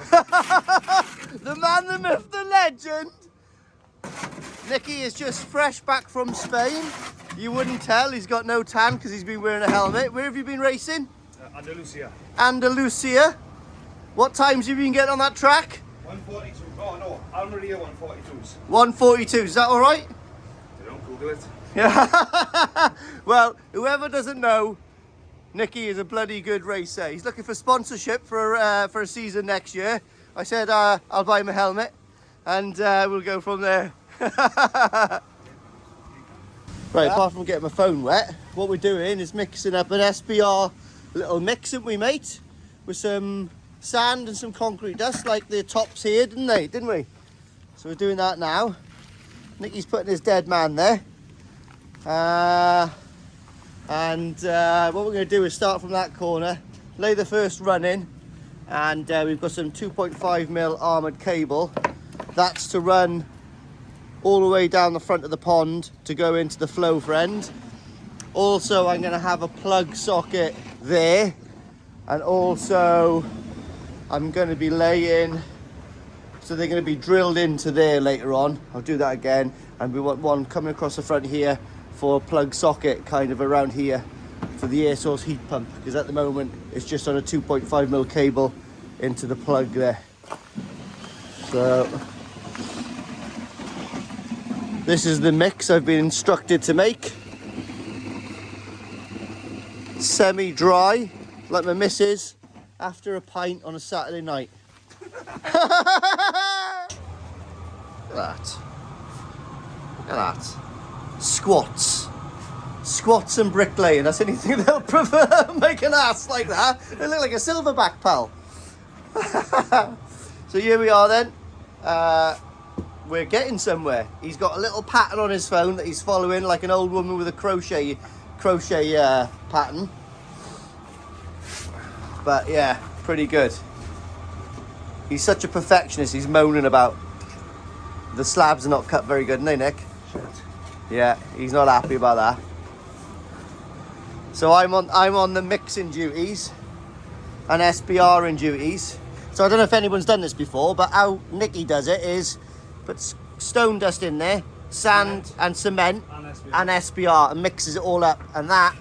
The man, the myth, the legend. Nicky is just fresh back from Spain. You wouldn't tell, he's got no tan because he's been wearing a helmet. Where have you been racing? Andalusia. Andalusia. What times have you been getting on that track? 142. Oh no, Almeria 142s. 142, is that all right? They don't Google it. Yeah. Well, whoever doesn't know, Nicky is a bloody good racer. He's looking for sponsorship for a season next year. I said I'll buy him a helmet and we'll go from there. Right, apart from getting my phone wet, what we're doing is mixing up an SBR little mix, haven't we, mate? With some sand and some concrete dust, like the tops here, didn't we? So we're doing that now. Nicky's putting his dead man there. And what we're going to do is start from that corner, lay the first run in, and we've got some 2.5mm armoured cable. That's to run all the way down the front of the pond to go into the flow friend. Also, I'm going to have a plug socket there, and also I'm going to be laying, so they're going to be drilled into there later on. I'll do that again, and we want one coming across the front here for a plug socket kind of around here for the air source heat pump, because at the moment it's just on a 2.5mm cable into the plug there. So this is the mix I've been instructed to make. Semi-dry, like my missus after a pint on a Saturday night. Look at that. Look at that. Squats. Squats and bricklaying. That's anything they'll prefer. Make an ass like that. They look like a silverback, pal. So here we are then. We're getting somewhere. He's got a little pattern on his phone that he's following, like an old woman with a crochet pattern. But yeah, pretty good. He's such a perfectionist. He's moaning about the slabs are not cut very good, aren't they, Nick? Shit. Yeah, he's not happy about that. So I'm on the mixing duties and SBRing duties. So I don't know if anyone's done this before, but how Nicky does it is put stone dust in there, sand and cement and SBR, and mixes it all up. And that,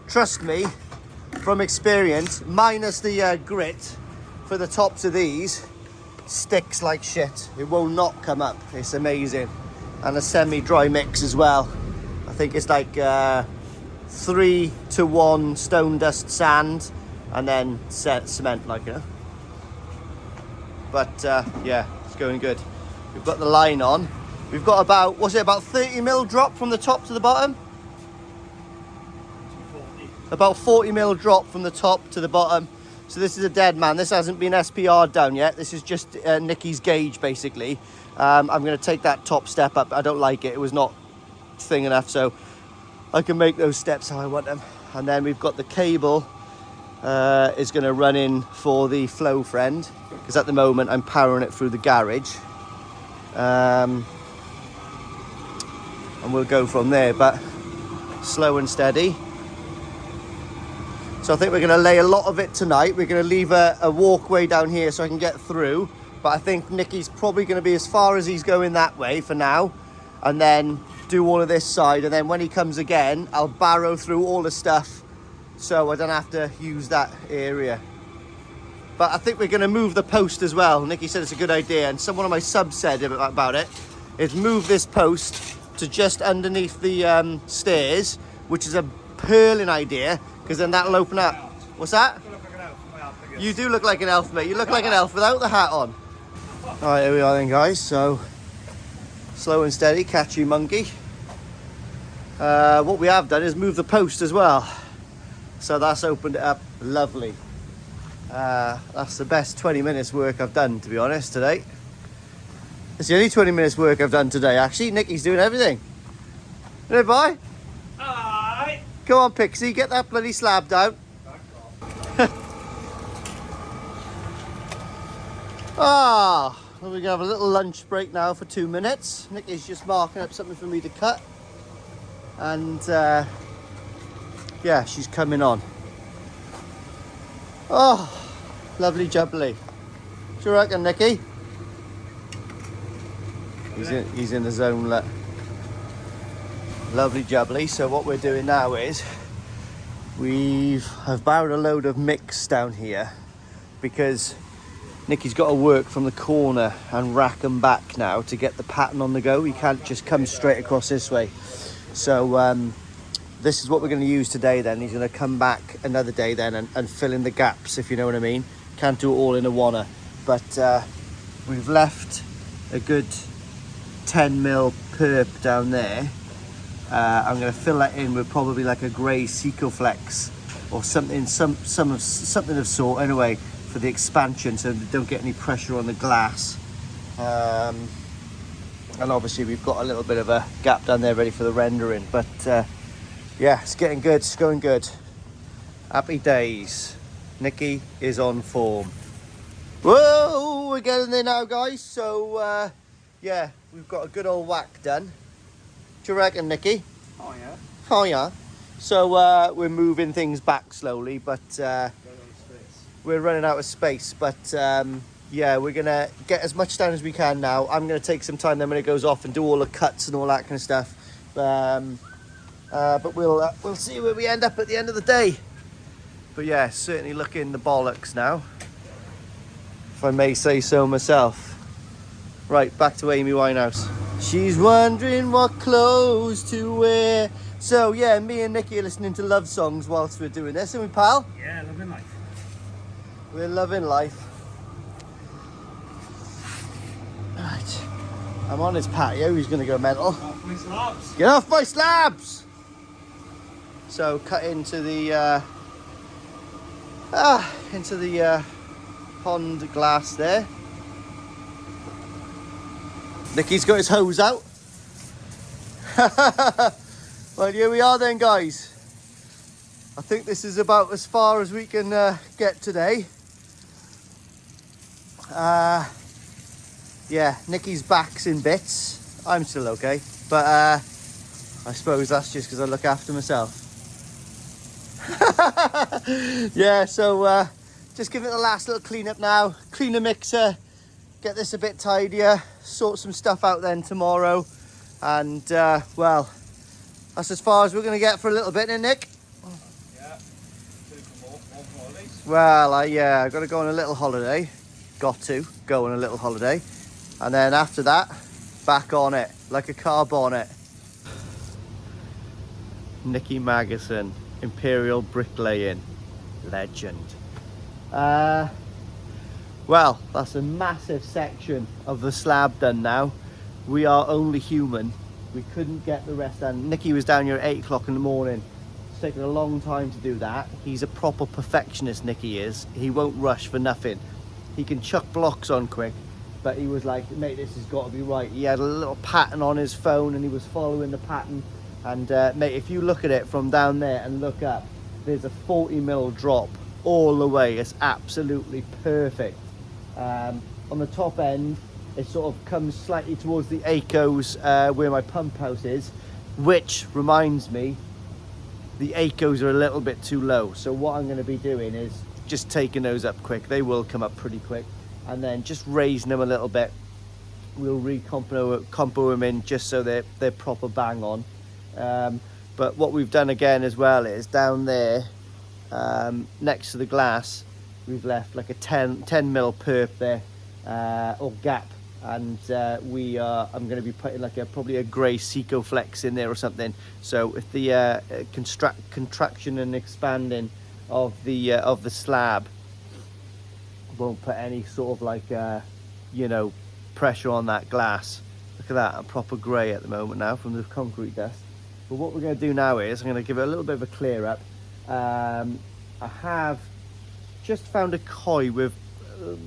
trust me, from experience, minus the grit for the tops of these, sticks like shit. It will not come up. It's amazing. And a semi-dry mix as well. I think it's like 3-to-1 stone dust sand and then cement, like, you know. But yeah, it's going good. We've got the line on. We've got about, what's it, about 30mm drop from the top to the bottom? 40. About 40mm drop from the top to the bottom. So this is a dead man. This hasn't been SPR'd down yet. This is just Nicky's gauge, basically. I'm going to take that top step up. I don't like it. It was not thing enough, so I can make those steps how I want them. And then we've got the cable is going to run in for the flow friend, because at the moment I'm powering it through the garage. And we'll go from there, but slow and steady. So I think we're going to lay a lot of it tonight. We're going to leave a walkway down here so I can get through. But I think Nicky's probably going to be as far as he's going that way for now. And then do all of this side. And then when he comes again, I'll barrow through all the stuff so I don't have to use that area. But I think we're going to move the post as well. Nicky said it's a good idea. And one of my subs said about it, is move this post to just underneath the stairs, which is a purling idea. Because then that'll open up. What's that? I look like an elf. My elf, I guess. You do look like an elf, mate. You look like an elf without the hat on. Alright, here we are then, guys. So, slow and steady, catchy monkey. What we have done is move the post as well. So that's opened it up lovely. That's the best 20 minutes work I've done, to be honest, today. It's the only 20 minutes work I've done today, actually. Nicky's doing everything. Hey, boy. Aye. Come on, Pixie, get that bloody slab down. Ah, well, we're going to have a little lunch break now for 2 minutes. Nicky's just marking up something for me to cut. And, yeah, she's coming on. Oh, lovely jubbly. Do you reckon, Nicky? He's in the zone, look. Lovely jubbly. So what we're doing now is I've borrowed a load of mix down here because Nicky's got to work from the corner and rack and back now to get the pattern on the go. He can't just come straight across this way. So this is what we're going to use today then. He's going to come back another day then and fill in the gaps, if you know what I mean. Can't do it all in a wanna. But we've left a good 10mm perp down there. I'm going to fill that in with probably like a grey Secoflex or something, something of sort anyway, for the expansion, so they don't get any pressure on the glass. And obviously we've got a little bit of a gap down there ready for the rendering. But yeah, it's getting good, it's going good. Happy days. Nicky is on form. Whoa, we're getting there now, guys. So yeah, we've got a good old whack done. Do you reckon, Nicky? Oh yeah. Oh yeah. So we're moving things back slowly, but we're running out of space. But yeah, we're gonna get as much down as we can now. I'm gonna take some time then when it goes off and do all the cuts and all that kind of stuff. But we'll see where we end up at the end of the day. But yeah, certainly looking the bollocks now, if I may say so myself. Right, back to Amy Winehouse. She's wondering what clothes to wear. So yeah, me and Nicky are listening to love songs whilst we're doing this, aren't we, pal? Yeah, loving life. We're loving life. Right, I'm on his patio. He's going to go mental. Off my slabs. Get off my slabs! So cut into the pond glass there. Nicky's got his hose out. Well, here we are then, guys. I think this is about as far as we can get today. Yeah, Nicky's back's in bits. I'm still okay, but I suppose that's just because I look after myself. Yeah, so just give it the last little clean up now. Clean the mixer, get this a bit tidier, sort some stuff out then tomorrow. And well, that's as far as we're going to get for a little bit, isn't it, Nick? Yeah. More holidays. Well, I've got to go on a little holiday. Got to go on a little holiday. And then after that, back on it, like a car bonnet. Nicky Magison, Imperial Bricklaying, legend. Well, that's a massive section of the slab done now. We are only human. We couldn't get the rest done. Nicky was down here at 8 o'clock in the morning. It's taken a long time to do that. He's a proper perfectionist, Nicky is. He won't rush for nothing. He can chuck blocks on quick, but he was like, mate, this has got to be right. He had a little pattern on his phone and he was following the pattern. And mate, if you look at it from down there and look up, there's a 40mm drop all the way. It's absolutely perfect. On the top end, it sort of comes slightly towards the Acos where my pump house is, which reminds me, the Acos are a little bit too low. So what I'm going to be doing is just taking those up quick. They will come up pretty quick, and then just raising them a little bit. We'll compo them in just so they're proper bang on. But what we've done again as well is down there next to the glass, we've left like a 10mm perp there, or gap, and I'm going to be putting like probably a grey Secoflex in there or something. So if the contraction and expanding of the slab won't put any sort of like pressure on that glass. Look at that, a proper grey at the moment now from the concrete dust. But what we're going to do now is I'm going to give it a little bit of a clear up. I have just found a koi with a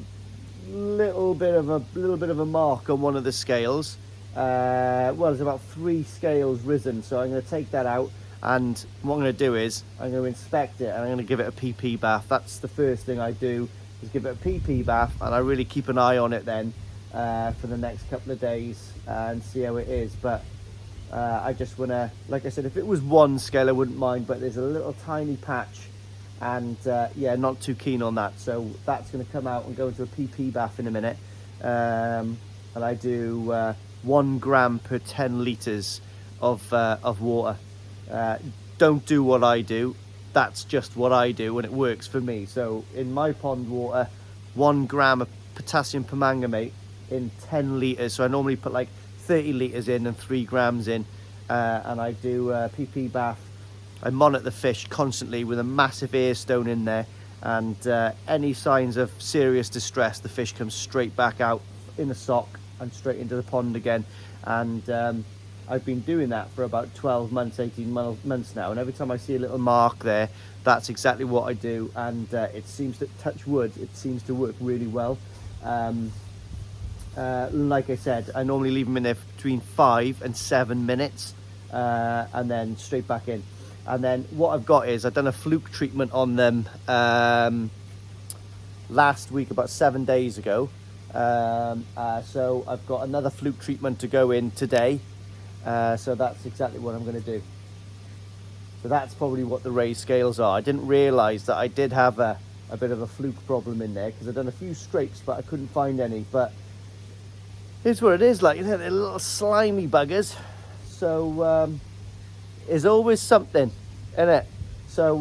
little bit of a mark on one of the scales. Well, there's about 3 scales risen, so I'm going to take that out, and what I'm going to do is I'm going to inspect it and I'm going to give it a PP bath. That's the first thing I do, is give it a PP bath, and I really keep an eye on it then for the next couple of days and see how it is. But I just want to, like I said, if it was 1 scale I wouldn't mind, but there's a little tiny patch and yeah, not too keen on that. So that's going to come out and go into a PP bath in a minute. And I do 1 gram per 10 litres of water. Don't do what I do. That's just what I do, and it works for me. So in my pond water, 1 gram of potassium permanganate in 10 litres. So I normally put like 30 litres in and 3 grams in, and I do a PP bath. I monitor the fish constantly with a massive air stone in there, and any signs of serious distress, the fish comes straight back out in a sock and straight into the pond again. And I've been doing that for about 12 months, 18 months now, and every time I see a little mark there, that's exactly what I do. And it seems to, touch wood, it seems to work really well. Like I said, I normally leave them in there between 5 and 7 minutes, and then straight back in. And then what I've got is I've done a fluke treatment on them last week, about 7 days ago. So I've got another fluke treatment to go in today. So that's exactly what I'm going to do. So that's probably what the raised scales are. I didn't realise that I did have a bit of a fluke problem in there, because I've done a few scrapes but I couldn't find any. But here's what it is like, you know, they're little slimy buggers. So there's always something in it. So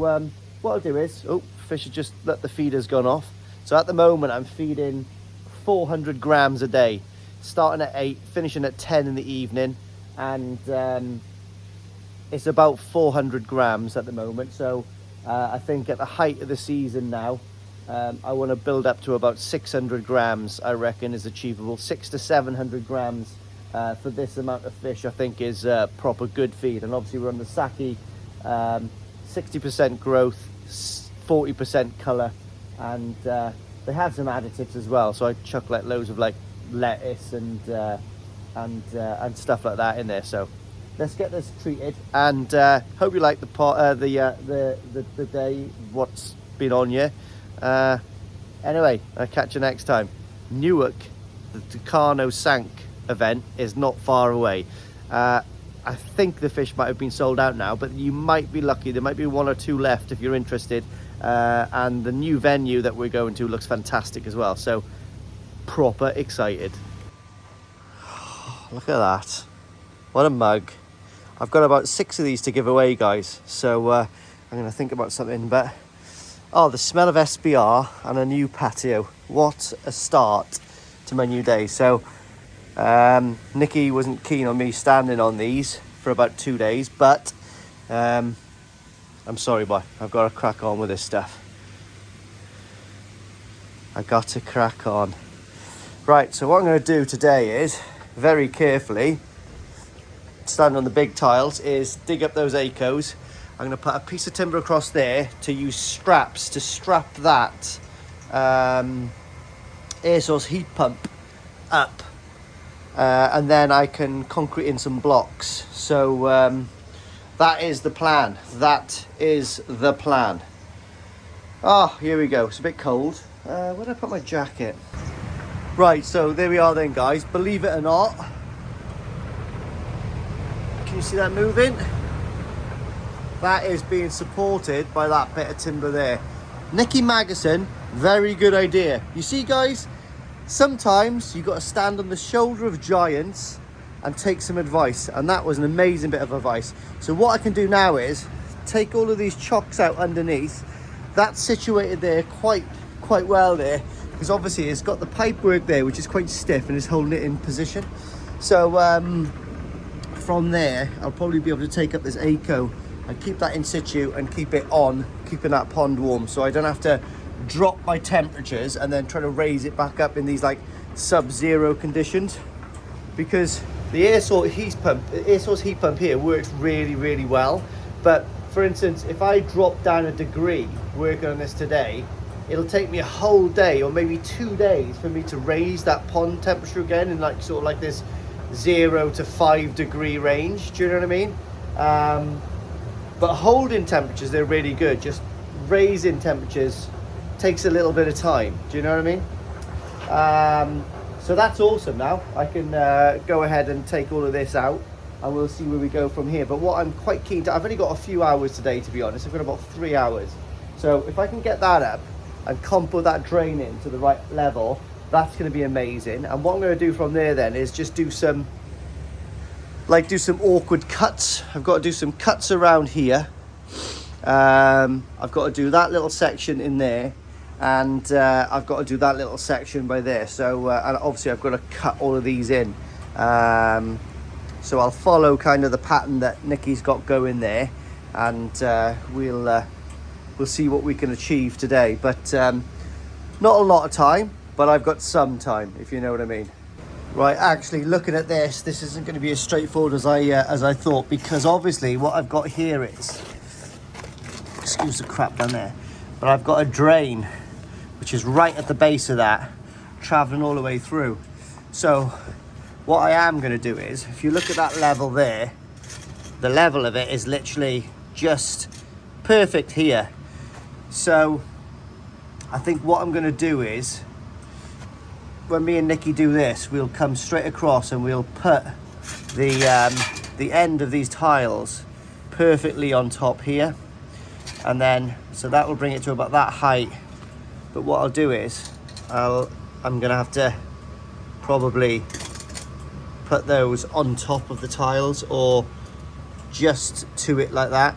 what I'll do is, oh, fish have just let the feeder's gone off. So at the moment I'm feeding 400 grams a day, starting at 8, finishing at 10 in the evening, and it's about 400 grams at the moment. So I think at the height of the season now, I want to build up to about 600 grams, I reckon is achievable. 600 to 700 grams for this amount of fish, I think is proper good feed. And obviously we're on the Saki, 60% growth, 40% colour, and they have some additives as well. So I chuck like loads of like lettuce and stuff like that in there. So let's get this treated, and hope you like the day, what's been on you. Anyway, I'll catch you next time. Newark, the Tucano Sank event is not far away. I think the fish might have been sold out now, but you might be lucky. There might be 1 or 2 left if you're interested. And the new venue that we're going to looks fantastic as well. So proper excited. Look at that. What a mug. I've got about 6 of these to give away, guys. So I'm going to think about something. But oh, the smell of SBR and a new patio. What a start to my new day. So Nikki wasn't keen on me standing on these for about 2 days, but I'm sorry, boy. I've got to crack on with this stuff. I got to crack on. Right, so what I'm going to do today is, very carefully, stand on the big tiles, is dig up those acos. I'm going to put a piece of timber across there to use straps to strap that air source heat pump up. And then I can concrete in some blocks. So that is the plan. That is the plan. Oh, here we go. It's a bit cold. Where did I put my jacket? Right, so there we are then, guys. Believe it or not. Can you see that moving? That is being supported by that bit of timber there. Nicky Magnuson, very good idea. You see, guys? Sometimes you've got to stand on the shoulder of giants and take some advice, and that was an amazing bit of advice. So what I can do now is take all of these chocks out underneath. That's situated there quite well there, because obviously it's got the pipe work there, which is quite stiff and is holding it in position. So from there I'll probably be able to take up this ACO and keep that in situ and keep it on, keeping that pond warm, so I don't have to drop my temperatures and then try to raise it back up in these like sub-zero conditions, because the air source heat pump here works really well. But for instance, if I drop down a degree working on this today, it'll take me a whole day or maybe 2 days for me to raise that pond temperature again in like sort of like this 0 to 5 degree range. Do you know what I mean? But holding temperatures, they're really good. Just raising temperatures takes a little bit of time. Do you know what I mean? So that's awesome. Now I can go ahead and take all of this out, and we'll see where we go from here. But what I'm quite keen to, I've only got a few hours today, to be honest. I've got about 3 hours. So if I can get that up and compo that drain in to the right level, that's going to be amazing. And what I'm going to do from there then is just do some awkward cuts. I've got to do some cuts around here. I've got to do that little section in there, and I've got to do that little section by there. So and obviously I've got to cut all of these in. So I'll follow kind of the pattern that Nikki's got going there, and we'll see what we can achieve today. But not a lot of time, but I've got some time, if you know what I mean. Right, actually looking at this isn't going to be as straightforward as I thought, because obviously what I've got here is, excuse the crap down there, but I've got a drain which is right at the base of that, traveling all the way through. So what I am going to do is, if you look at that level there, the level of it is literally just perfect here. So I think what I'm going to do is, when me and Nikki do this, we'll come straight across and we'll put the end of these tiles perfectly on top here, and then so that will bring it to about that height. But what I'll do is I'm gonna have to probably put those on top of the tiles, or just to it like that,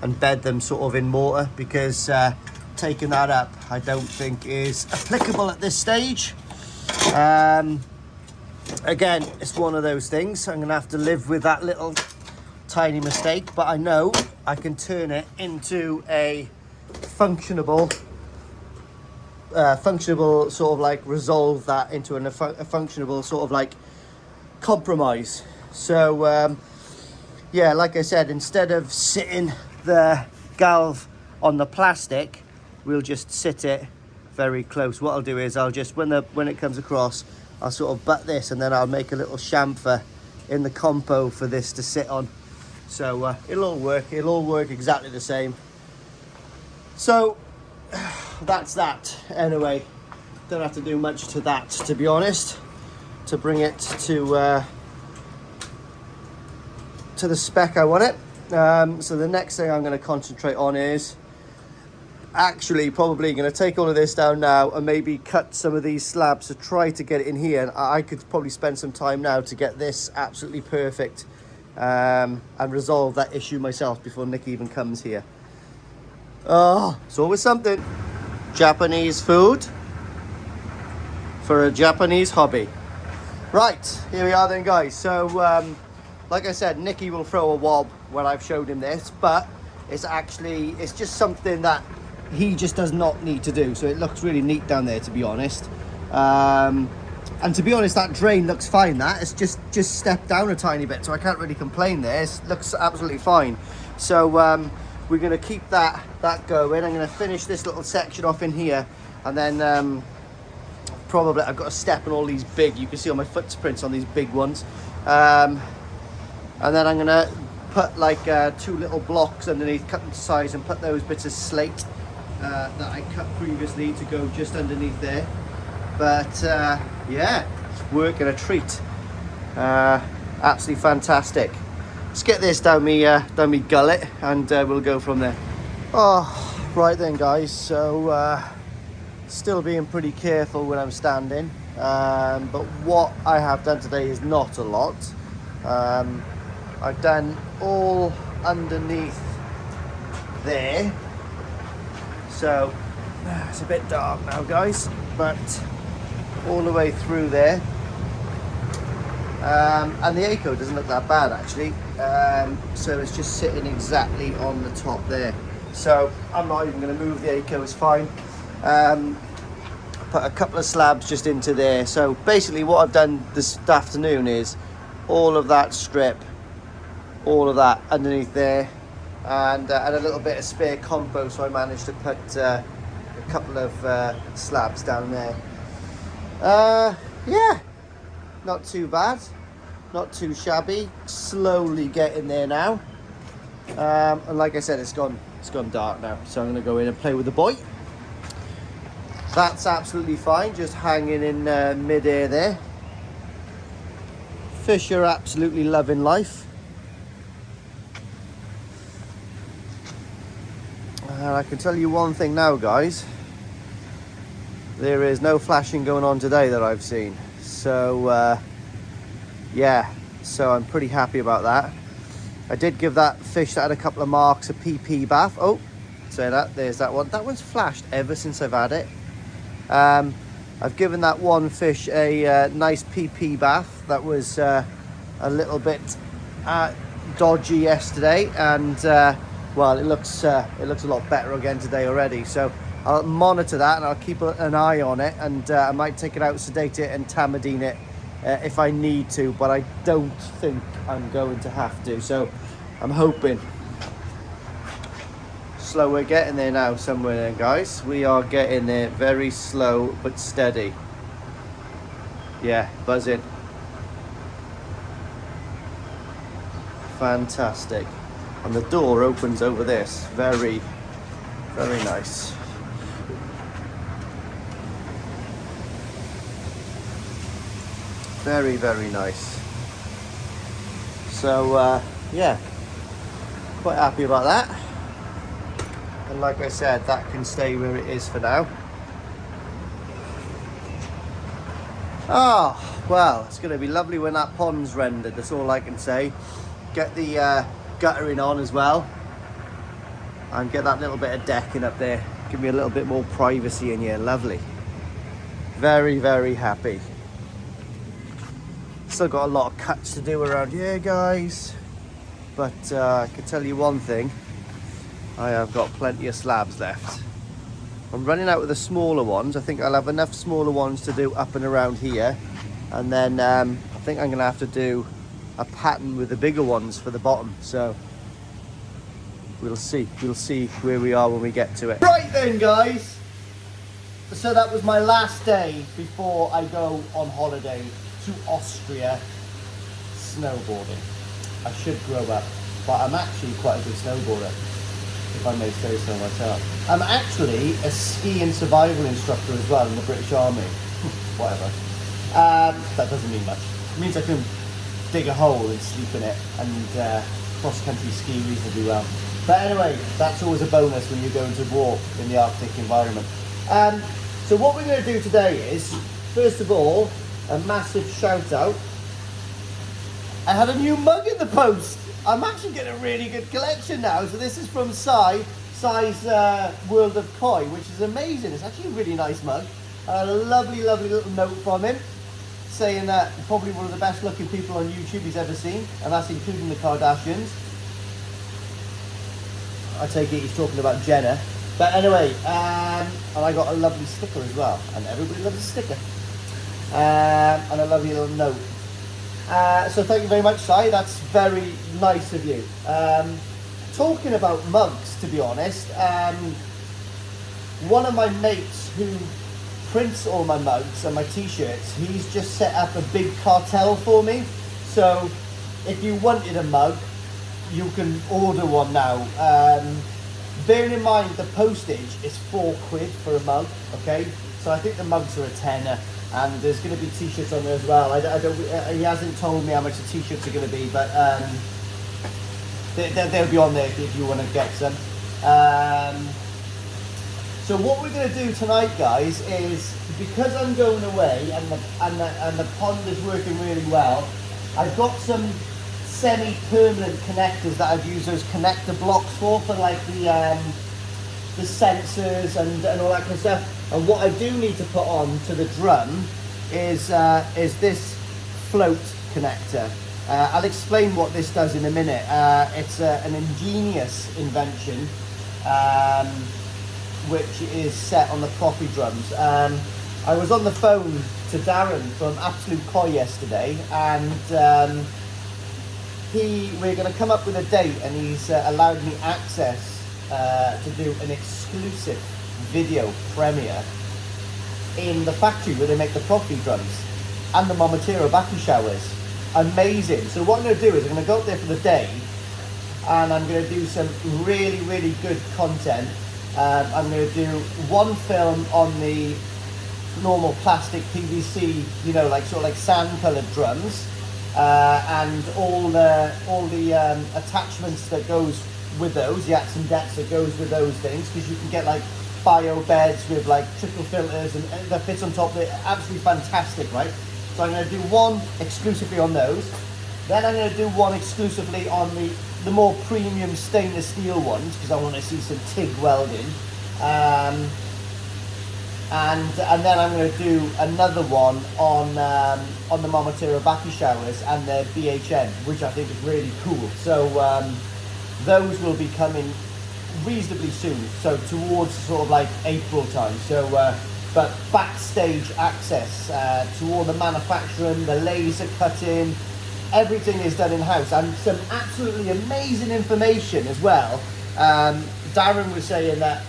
and bed them sort of in mortar, because taking that up I don't think is applicable at this stage. Again, it's one of those things. I'm gonna have to live with that little tiny mistake, but I know I can turn it into a functionable sort of like resolve that into a functionable sort of like compromise. So yeah, like I said, instead of sitting the galv on the plastic, we'll just sit it very close. What I'll do is I'll just, when it comes across, I'll sort of butt this, and then I'll make a little chamfer in the compo for this to sit on. So it'll all work exactly the same. So that's that. Anyway, don't have to do much to that, to be honest, to bring it to the spec I want it. So the next thing I'm going to concentrate on is actually probably going to take all of this down now and maybe cut some of these slabs to try to get it in here. And I could probably spend some time now to get this absolutely perfect, and resolve that issue myself before Nick even comes here. Oh, it's always something. Japanese food for a Japanese hobby. Right, here we are then, guys. So like I said, Nicky will throw a wob when I've showed him this, but it's just something that he just does not need to do. So it looks really neat down there, to be honest. And to be honest, that drain looks fine. That it's just stepped down a tiny bit, so I can't really complain there. It looks absolutely fine. So we're going to keep that going. I'm going to finish this little section off in here, and then probably I've got to step on all these big, you can see all my footprints on these big ones. And then I'm going to put like 2 little blocks underneath, cut them to size, and put those bits of slate that I cut previously to go just underneath there. But yeah, it's working a treat. Absolutely fantastic. Let's get this down me gullet, and we'll go from there. Oh, right then, guys. So still being pretty careful when I'm standing, but what I have done today is not a lot. I've done all underneath there, so it's a bit dark now, guys, but all the way through there. And the ACO doesn't look that bad, actually. So it's just sitting exactly on the top there. So I'm not even going to move the ACO, it's fine. Put a couple of slabs just into there. So basically what I've done this afternoon is all of that strip, all of that underneath there, and a little bit of spare compo, so I managed to put a couple of slabs down there. Yeah, not too bad, not too shabby. Slowly getting there now, and like I said, it's gone dark now, so I'm going to go in and play with the boy. That's absolutely fine, just hanging in mid-air there. Fish are absolutely loving life. And I can tell you one thing now, guys. There is no flashing going on today that I've seen. So, yeah. So I'm pretty happy about that. I did give that fish that had a couple of marks a PP bath. Oh, say that. There's that one. That one's flashed ever since I've had it. I've given that one fish a nice PP bath. That was a little bit dodgy yesterday, and well, it looks a lot better again today already. So I'll monitor that and I'll keep an eye on it, and I might take it out, sedate it, and tamadine it if I need to. But I don't think I'm going to have to. So I'm hoping. Slow, we're getting there now somewhere then, guys. We are getting there, very slow but steady. Yeah, buzzing. Fantastic. And the door opens over this. Very, very nice. Very, very nice. So yeah, quite happy about that. And like I said, that can stay where it is for now. Oh, well, it's going to be lovely when that pond's rendered. That's all I can say. Get the guttering on as well. And get that little bit of decking up there. Give me a little bit more privacy in here. Lovely. Very, very happy. Still got a lot of cuts to do around here, guys. But I can tell you one thing. I have got plenty of slabs left. I'm running out of the smaller ones. I think I'll have enough smaller ones to do up and around here. And then I think I'm going to have to do a pattern with the bigger ones for the bottom. So we'll see. We'll see where we are when we get to it. Right then, guys. So that was my last day before I go on holiday to Austria snowboarding. I should grow up, but I'm actually quite a good snowboarder, if I may say so myself. I'm actually a ski and survival instructor as well in the British Army. Whatever. That doesn't mean much. It means I can dig a hole and sleep in it and cross-country ski reasonably well. But anyway, that's always a bonus when you're going to war in the Arctic environment. So what we're going to do today is, first of all, a massive shout out. I had a new mug in the post. I'm actually getting a really good collection now. So this is from Si's World of Koi, which is amazing. It's actually a really nice mug. A lovely, lovely little note from him saying that probably one of the best looking people on YouTube he's ever seen, and that's including the Kardashians. I take it he's talking about Jenner. But anyway, and I got a lovely sticker as well, and everybody loves a sticker. And a lovely little note. So thank you very much, Si. That's very nice of you. Talking about mugs, to be honest, one of my mates who prints all my mugs and my t-shirts, he's just set up a big cartel for me. So if you wanted a mug, you can order one now. Bearing in mind the postage is £4 for a mug, okay? So I think the mugs are a tenner. And there's going to be t-shirts on there as well. He hasn't told me how much the t-shirts are going to be, but they'll be on there if you want to get some. So what we're going to do tonight, guys, is because I'm going away and the pond is working really well, I've got some semi-permanent connectors that I've used those connector blocks for like the sensors and all that kind of stuff. And what I do need to put on to the drum is this float connector. I'll explain what this does in a minute. It's an ingenious invention which is set on the proffie drums. I was on the phone to Darren from Absolute Koi yesterday, and we're going to come up with a date, and he's allowed me access to do an exclusive video premiere in the factory where they make the proffie drums and the Momotaro battery showers. Amazing. So what I'm going to do is I'm going to go up there for the day, and I'm going to do some really, really good content. I'm going to do one film on the normal plastic PVC, you know, like sort of like sand coloured drums, and all the attachments that goes with those, the Ats and Dets that goes with those things, because you can get like bio beds with like triple filters and that fits on top of it. Absolutely fantastic, right? So I'm going to do one exclusively on those. Then I'm going to do one exclusively on the more premium stainless steel ones, because I want to see some TIG welding. And then I'm going to do another one on the Momotaro Baki showers and their BHN, which I think is really cool. So those will be coming reasonably soon, so towards sort of like April time. So but backstage access to all the manufacturing, the laser cutting, everything is done in-house, and some absolutely amazing information as well. Darren was saying that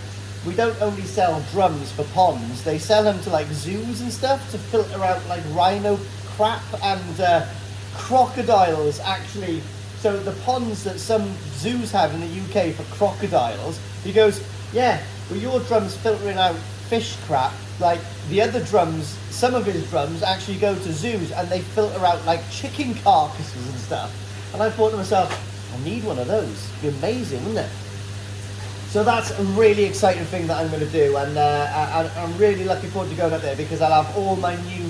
we don't only sell drums for ponds, they sell them to like zoos and stuff to filter out like rhino crap and crocodiles actually. So the ponds that some zoos have in the UK for crocodiles, he goes, yeah, well your drum's filtering out fish crap, like the other drums, some of his drums actually go to zoos and they filter out like chicken carcasses and stuff. And I thought to myself, I need one of those. It'd be amazing, wouldn't it? So that's a really exciting thing that I'm going to do, and I'm really looking forward to going up there, because I'll have all my new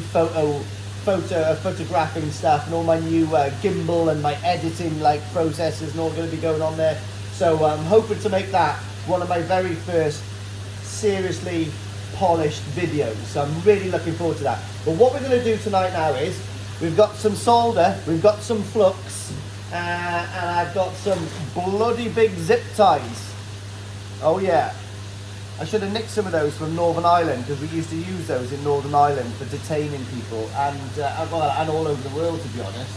photographing stuff and all my new gimbal and my editing like processes and all going to be going on there. So I'm hoping to make that one of my very first seriously polished videos. So I'm really looking forward to that. But what we're going to do tonight now is we've got some solder, we've got some flux, and I've got some bloody big zip ties. Oh yeah, I should have nicked some of those from Northern Ireland, because we used to use those in Northern Ireland for detaining people, and and all over the world, to be honest.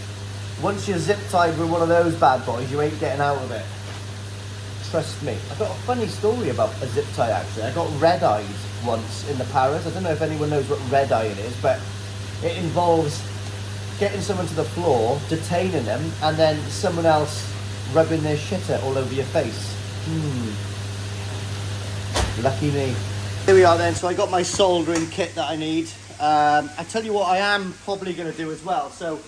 Once you're zip tied with one of those bad boys, you ain't getting out of it. Trust me. I've got a funny story about a zip tie actually. I got red-eyed once in the Paris. I don't know if anyone knows what red-eyeing is, but it involves getting someone to the floor, detaining them, and then someone else rubbing their shitter all over your face. Lucky me. Here we are then, so I got my soldering kit that I need. I tell you what I am probably going to do as well. So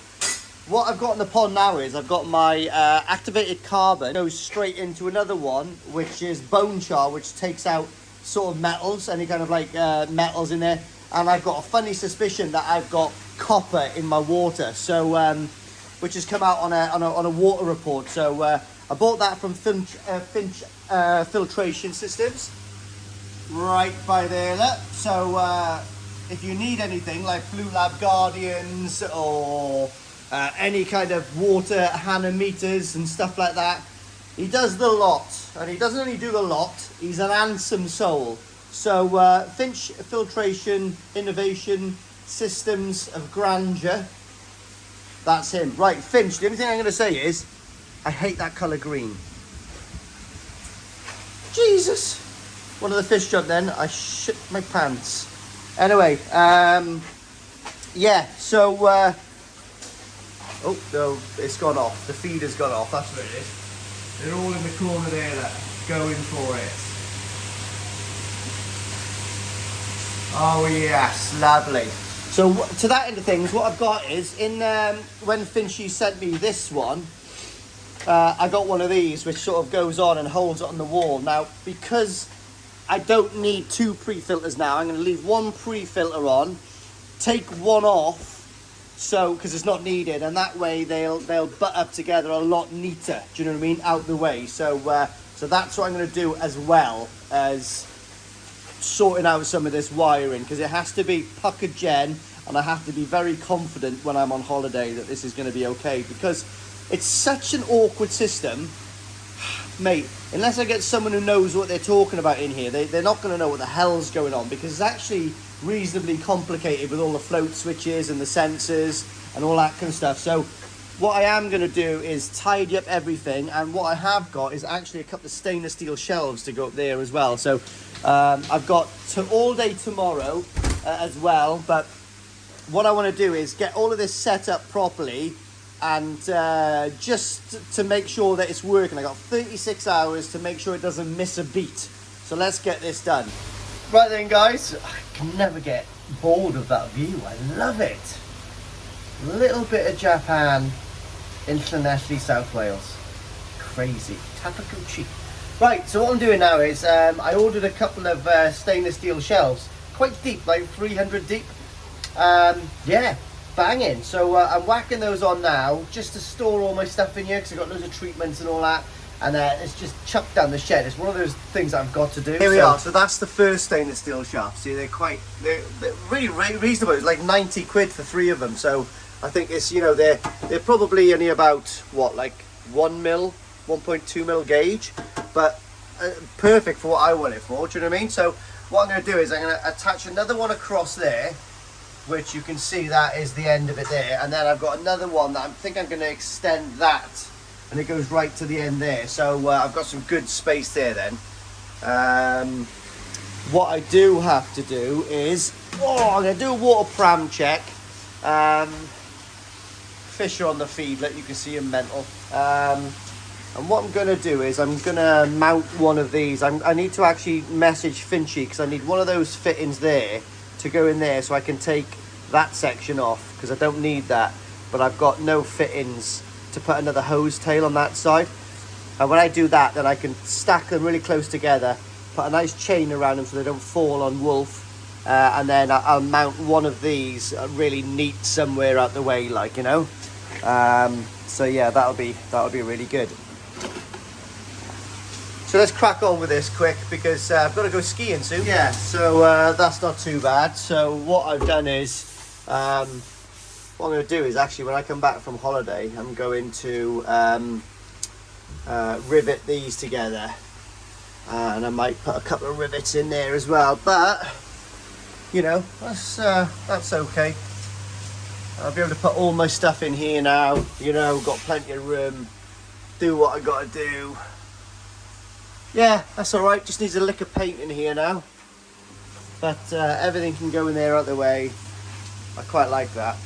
what I've got in the pond now is I've got my activated carbon, goes straight into another one, which is bone char, which takes out sort of metals, any kind of like metals in there. And I've got a funny suspicion that I've got copper in my water, so which has come out on a water report. So I bought that from Finch Filtration Systems. Right by there, look. So if you need anything like Blue Lab Guardians or any kind of water hanometers and stuff like that, he does the lot. And he doesn't only do the lot, he's an handsome soul. So Finch Filtration Innovation Systems of Grandeur, that's him. Right, Finch, the only thing I'm going to say is I hate that colour green. Jesus! One of the fish jumped then, I shit my pants. Anyway, yeah, so, oh, no, it's gone off. The feed has gone off, that's what it is. They're all in the corner there, going for it. Oh yes, lovely. So to that end of things, what I've got is, when Finchy sent me this one, I got one of these, which sort of goes on and holds it on the wall. Now, because I don't need two pre-filters now, I'm going to leave one pre-filter on, take one off, so because it's not needed, and that way they'll butt up together a lot neater. Do you know what I mean? Out the way. So so that's what I'm going to do, as well as sorting out some of this wiring, because it has to be pucker gen, and I have to be very confident when I'm on holiday that this is going to be okay, because it's such an awkward system. Mate, unless I get someone who knows what they're talking about in here, they're not going to know what the hell's going on, because it's actually reasonably complicated with all the float switches and the sensors and all that kind of stuff. So what I am going to do is tidy up everything, and what I have got is actually a couple of stainless steel shelves to go up there as well. So I've got all day tomorrow as well, but what I want to do is get all of this set up properly, and just to make sure that it's working. I got 36 hours to make sure it doesn't miss a beat. So let's get this done. Right then, guys, I can never get bored of that view. I love it. A little bit of Japan in Llanelli, South Wales. crazy. Takaguchi. Right, so what I'm doing now is I ordered a couple of stainless steel shelves, quite deep, like 300 deep. Yeah, banging. So I'm whacking those on now just to store all my stuff in here because I've got loads of treatments and all that. And it's just chucked down the shed. It's one of those things I've got to do. Here we are. So that's the first stainless steel shaft. See, they're really reasonable. It's like 90 quid for 3 of them. So I think it's, you know, they're probably only about what, like 1 mil, 1.2 mil gauge, but perfect for what I want it for. Do you know what I mean? So what I'm going to do is I'm going to attach another one across there, which you can see that is the end of it there, and then I've got another one that I think I'm going to extend that. And it goes right to the end there, so I've got some good space there then. What I do have to do is, I'm going to do a water pram check. Fish are on the feedlet, you can see him mental. And what I'm going to do is I'm going to mount one of these. I need to actually message Finchy because I need one of those fittings there to go in there so I can take that section off because I don't need that, but I've got no fittings to put another hose tail on that side. And when I do that, then I can stack them really close together, put a nice chain around them so they don't fall on Wolf, and then I'll mount one of these really neat somewhere out the way, like, you know. So yeah, that'll be really good. So let's crack on with this quick because I've got to go skiing soon. Yeah, so that's not too bad. So what I've done is what I'm going to do is actually when I come back from holiday, I'm going to rivet these together, and I might put a couple of rivets in there as well, but you know, that's okay. I'll be able to put all my stuff in here now, you know, got plenty of room, do what I got to do. Yeah, that's all right, just needs a lick of paint in here now, but everything can go in there out the way. I quite like that.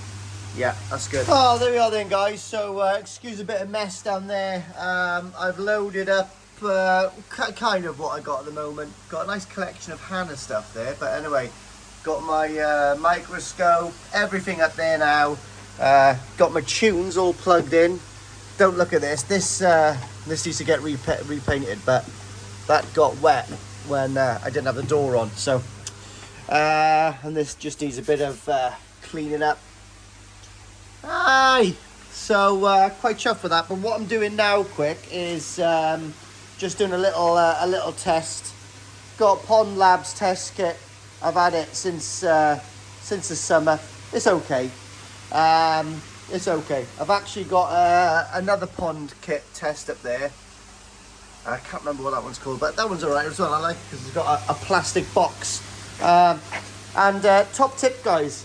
Yeah, that's good. Oh, there we are then, guys. So excuse a bit of mess down there. I've loaded up kind of what I got at the moment. Got a nice collection of Hannah stuff there, but anyway, got my microscope, everything up there now. Got my tunes all plugged in. Don't look at this. This used to get repainted, but that got wet when I didn't have the door on. So and this just needs a bit of cleaning up. Aye, so quite chuffed with that. But what I'm doing now, quick, is just doing a little test. Got Pond Labs test kit. I've had it since the summer. It's okay. It's okay. I've actually got another pond kit test up there. I can't remember what that one's called, but that one's alright as well. I like it because it's got a plastic box. And top tip, guys,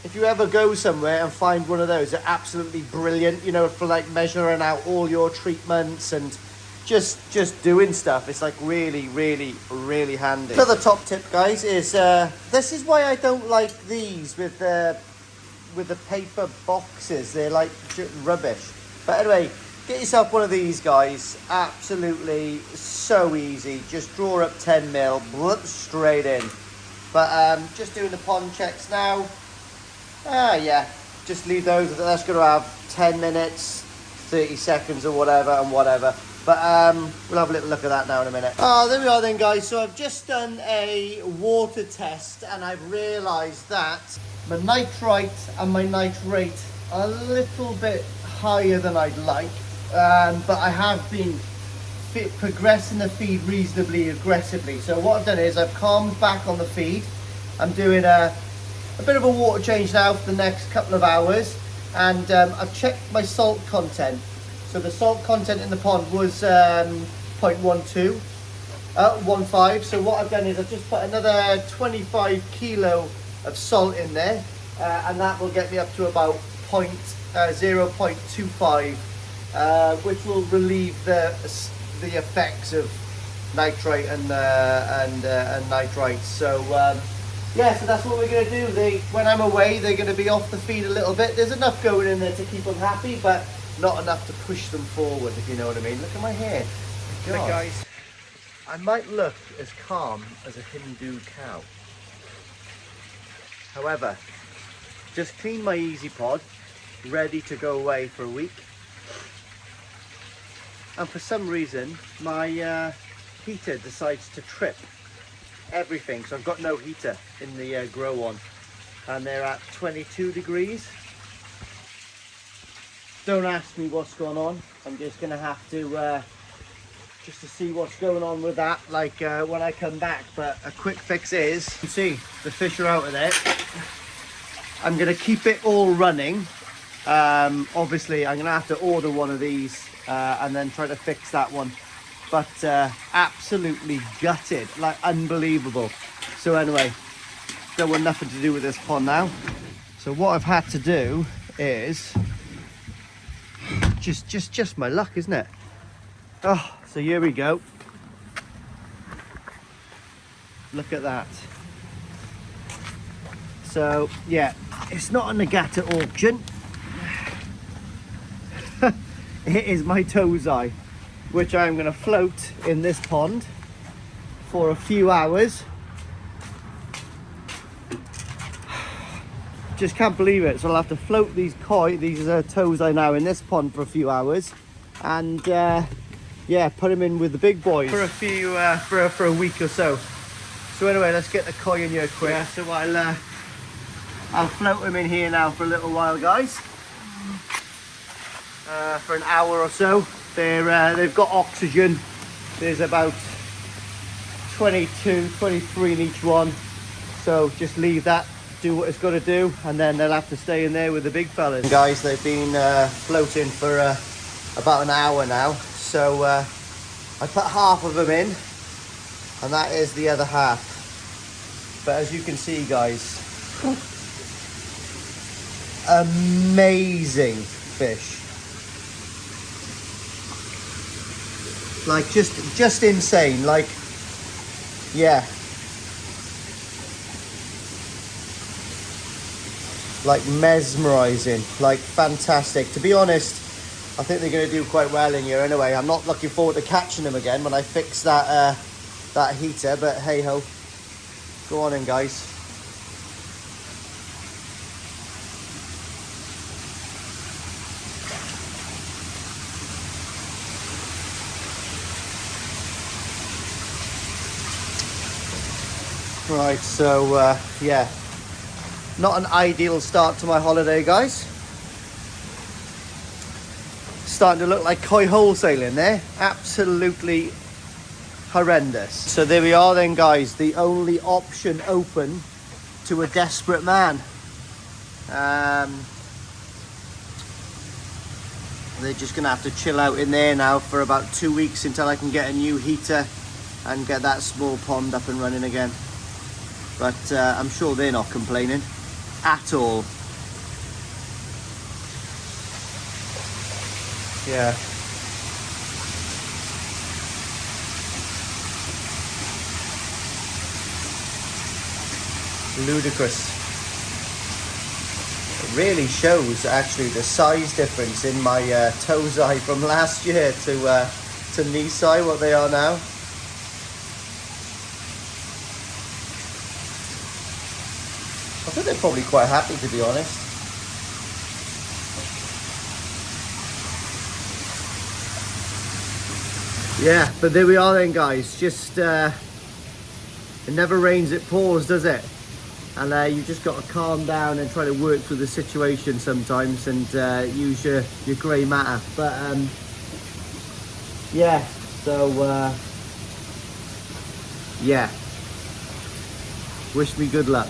if you ever go somewhere and find one of those, they're absolutely brilliant, you know, for like measuring out all your treatments and just doing stuff. It's like really, really, really handy. Another top tip, guys, is this is why I don't like these with the paper boxes. They're like rubbish. But anyway, get yourself one of these, guys. Absolutely so easy. Just draw up 10 mil, straight in. But just doing the pond checks now. Yeah, just leave those. That's going to have 10 minutes, 30 seconds or whatever. But we'll have a little look at that now in a minute. Oh, there we are then, guys. So I've just done a water test and I've realised that my nitrite and my nitrate are a little bit higher than I'd like. But I have been progressing the feed reasonably aggressively. So what I've done is I've calmed back on the feed. I'm doing a bit of a water change now for the next couple of hours, and I've checked my salt content. So the salt content in the pond was 0.15. So what I've done is I've just put another 25 kilo of salt in there, and that will get me up to about 0.25, which will relieve the effects of nitrate and nitrites. So yeah, so that's what we're going to do. When I'm away, they're going to be off the feed a little bit. There's enough going in there to keep them happy, but not enough to push them forward, if you know what I mean. Look at my hair. Hey guys, I might look as calm as a Hindu cow. However, just clean my Easy Pod, ready to go away for a week. and for some reason my heater decides to trip everything. So I've got no heater in the grow on, and they're at 22 degrees. Don't ask me what's going on. I'm just gonna have to just to see what's going on with that, like when I come back. But a quick fix is, you can see the fish are out of there. I'm gonna keep it all running. Obviously I'm gonna have to order one of these and then try to fix that one, but absolutely gutted, like unbelievable. So anyway, don't want nothing to do with this pond now. So what I've had to do is just my luck, isn't it? Oh, so here we go. Look at that. So yeah, it's not a Nagata auction. It is my tozai, which I'm going to float in this pond for a few hours. Just can't believe it. So I'll have to float these tozai now in this pond for a few hours, and yeah, put them in with the big boys for a few for a week or so. So anyway, let's get the koi in here quick. Yeah. So I'll float them in here now for a little while, guys. For an hour or so. They've got oxygen. There's about 22, 23 in each one. So just leave that, do what it's got to do, and then they'll have to stay in there with the big fellas. Guys, they've been floating for about an hour now. So I put half of them in, and that is the other half. But as you can see, guys, amazing fish. Like just insane. Like, yeah, like mesmerizing, like fantastic. To be honest, I think they're going to do quite well in here anyway. I'm not looking forward to catching them again when I fix that that heater, but hey ho. Go on in, guys. Right, so yeah, not an ideal start to my holiday, guys. Starting to look like koi wholesaling there. Absolutely horrendous. So there we are then, guys. The only option open to a desperate man. They're just gonna have to chill out in there now for about 2 weeks until I can get a new heater and get that small pond up and running again. But I'm sure they're not complaining at all. Yeah. Ludicrous. It really shows actually the size difference in my tozai from last year to Nisai, what they are now. I think they're probably quite happy, to be honest. Yeah, but there we are then, guys. Just it never rains, it pours, does it? And you just got to calm down and try to work through the situation sometimes, and use your grey matter. But yeah, so yeah, wish me good luck.